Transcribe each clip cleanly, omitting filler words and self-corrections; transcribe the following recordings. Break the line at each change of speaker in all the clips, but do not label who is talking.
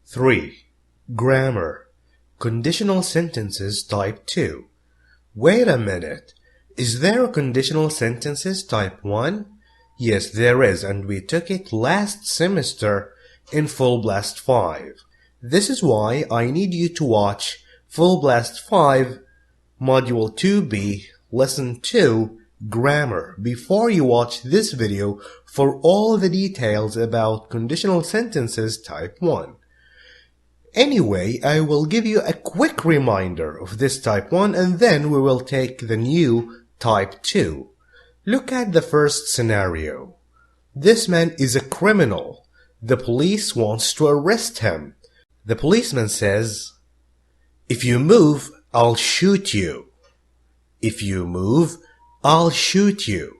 3. Grammar Conditional Sentences Type 2. Wait a minute. Is there a Conditional Sentences Type 1? Yes, there is, and we took it last semester in Full Blast 5. This is why I need you to watch Full Blast 5, Module 2B, Lesson 2, Grammar, before you watch this video for all the details about Conditional Sentences Type 1. Anyway, I will give you a quick reminder of this Type 1 and then we will take the new Type 2. Look at the first scenario. This man is a criminal. The police wants to arrest him. The policeman says, "If you move, I'll shoot you. If you move, I'll shoot you."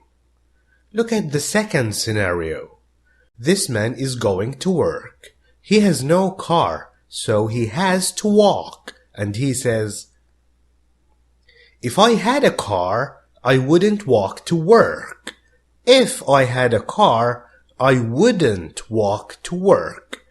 Look at the second scenario. This man is going to work. He has no car, so he has to walk. And he says, "If I had a car, I wouldn't walk to work. If I had a car, I wouldn't walk to work."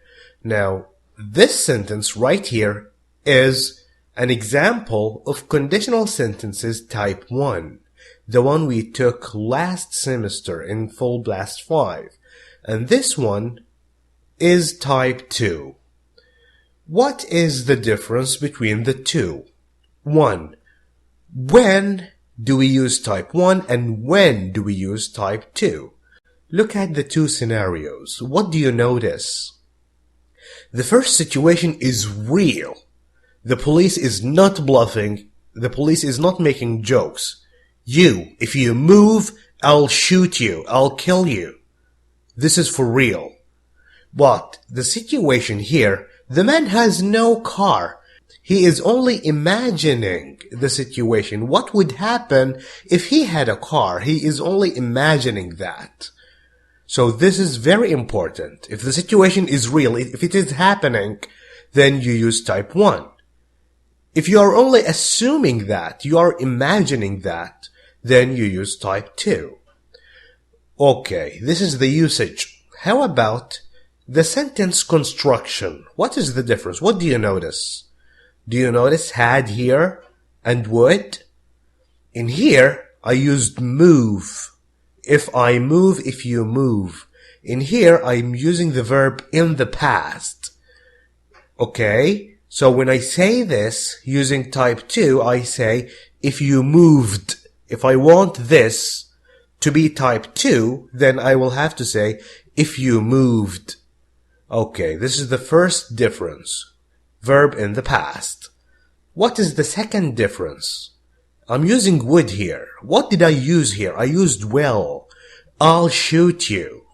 Now, this sentence right here is an example of conditional sentences type 1, the one we took last semester in Full Blast 5. And this one is type 2. What is the difference between the two? 1. When do we use type 1 and when do we use type 2? Look at the two scenarios. What do you notice? The first situation is real. The police is not bluffing. The police is not making jokes. If you move, I'll shoot you. I'll kill you. This is for real. But the situation here, the man has no car. He is only imagining the situation. What would happen if he had a car? He is only imagining that. So this is very important. If the situation is real, if it is happening, then you use type 1. If you are only assuming that, you are imagining that, then you use type 2. Okay, this is the usage. How about the sentence construction? What is the difference? What do you notice? Do you notice had here and would? In here, I used move. If I move, if you move. In here, I'm using the verb in the past. Okay? So when I say this using type 2, I say, if you moved. If I want this to be type 2, then I will have to say, if you moved. Okay, this is the first difference. Verb in the past. What is the second difference? I'm using would here. What did I use here? I used will. I'll shoot you.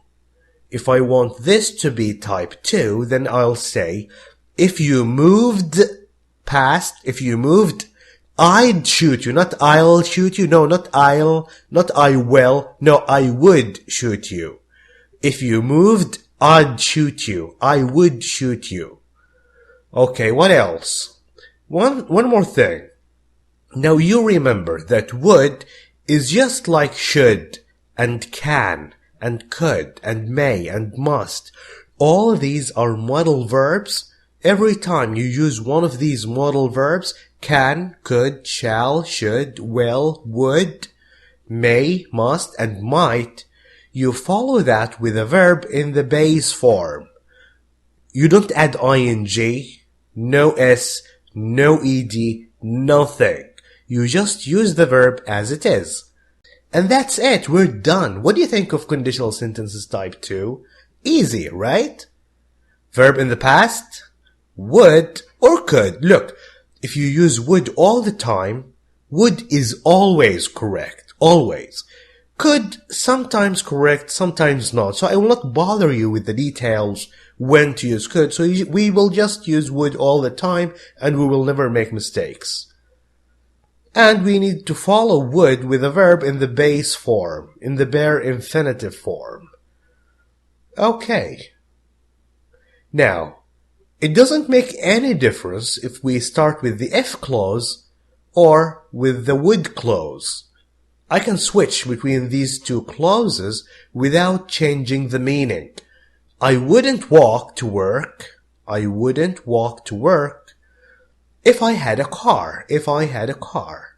If I want this to be type 2, then I'll say, if you moved past, if you moved, I'd shoot you. Not I'll shoot you. No, not I'll, not I will. No, I would shoot you. If you moved, I'd shoot you. I would shoot you. Okay, what else? One more thing. Now you remember that would is just like should and can and could and may and must. All these are modal verbs. Every time you use one of these modal verbs, can, could, shall, should, will, would, may, must, and might, you follow that with a verb in the base form. You don't add ing, no s, no ed, nothing. You just use the verb as it is. And that's it. We're done. What do you think of conditional sentences type 2? Easy, right? Verb in the past, would or could. Look, if you use would all the time, would is always correct. Always. Could sometimes correct, sometimes not. So I will not bother you with the details when to use could. So we will just use would all the time and we will never make mistakes. And we need to follow would with a verb in the base form, in the bare infinitive form. Okay. Now, it doesn't make any difference if we start with the if clause or with the would clause. I can switch between these two clauses without changing the meaning. I wouldn't walk to work. I wouldn't walk to work if I had a car. If I had a car.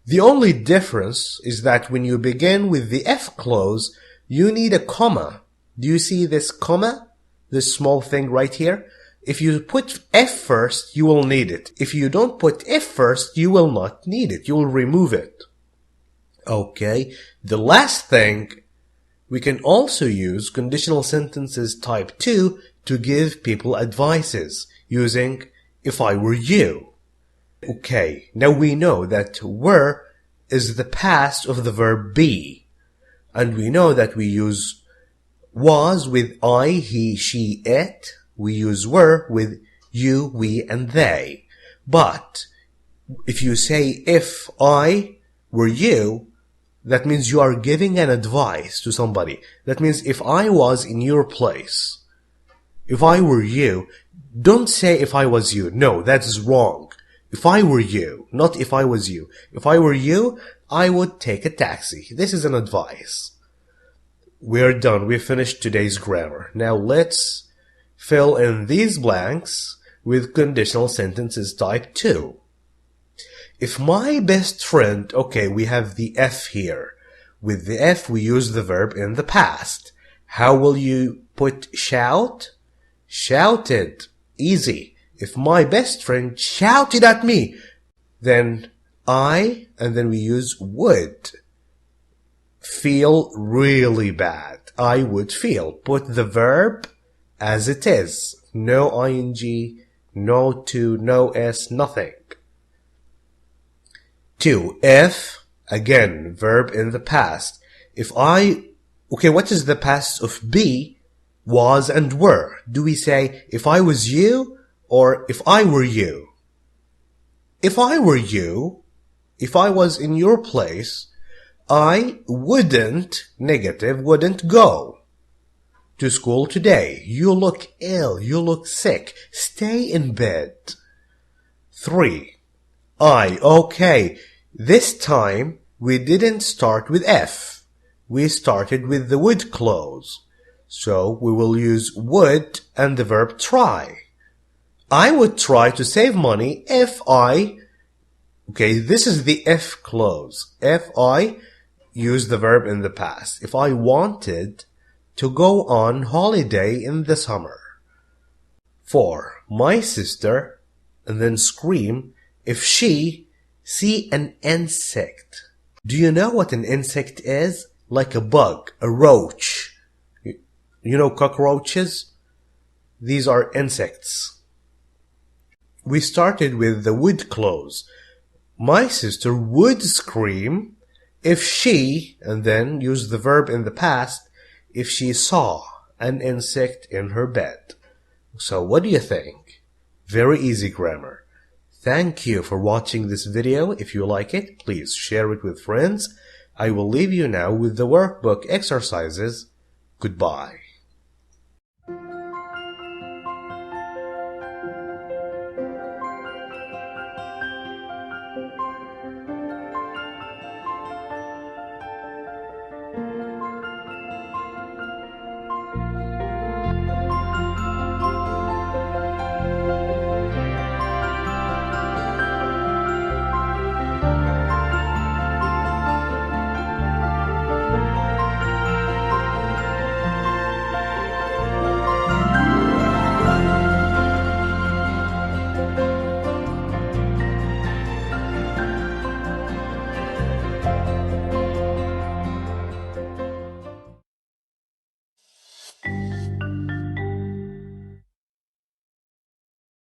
The only difference is that when you begin with the F clause, you need a comma. Do you see this comma? This small thing right here? If you put F first, you will need it. If you don't put F first, you will not need it. You will remove it. Okay. The last thing, we can also use conditional sentences type 2 to give people advices using if I were you. Okay, now we know that were is the past of the verb be. And we know that we use was with I, he, she, it. We use were with you, we, and they. But if you say if I were you, that means you are giving an advice to somebody. That means if I was in your place, if I were you, don't say if I was you. No, that's wrong. If I were you, not if I was you. If I were you, I would take a taxi. This is an advice. We're done. We finished today's grammar. Now let's fill in these blanks with conditional sentences type 2. If my best friend, okay, we have the F here. With the F, we use the verb in the past. How will you put shout? Shouted. Easy. If my best friend shouted at me, then I, and then we use would. Feel really bad. I would feel. Put the verb as it is. No ing, no to, no s, nothing. 2. If, again, verb in the past. If I, okay, what is the past of be, was, and were? Do we say, if I was you, or if I were you? If I were you, if I was in your place, I wouldn't, negative, wouldn't go to school today. You look ill, you look sick, stay in bed. 3. Okay, this time we didn't start with F. We started with the would clause. So we will use would and the verb try. I would try to save money if I, okay, this is the if clause. If I use the verb in the past. If I wanted to go on holiday in the summer. 4. My sister, and then scream, if she see an insect. Do you know what an insect is? Like a bug, a roach. You know cockroaches? These are insects. We started with the would clause. My sister would scream if she, and then use the verb in the past, if she saw an insect in her bed. So what do you think? Very easy grammar. Thank you for watching this video. If you like it, please share it with friends. I will leave you now with the workbook exercises. Goodbye.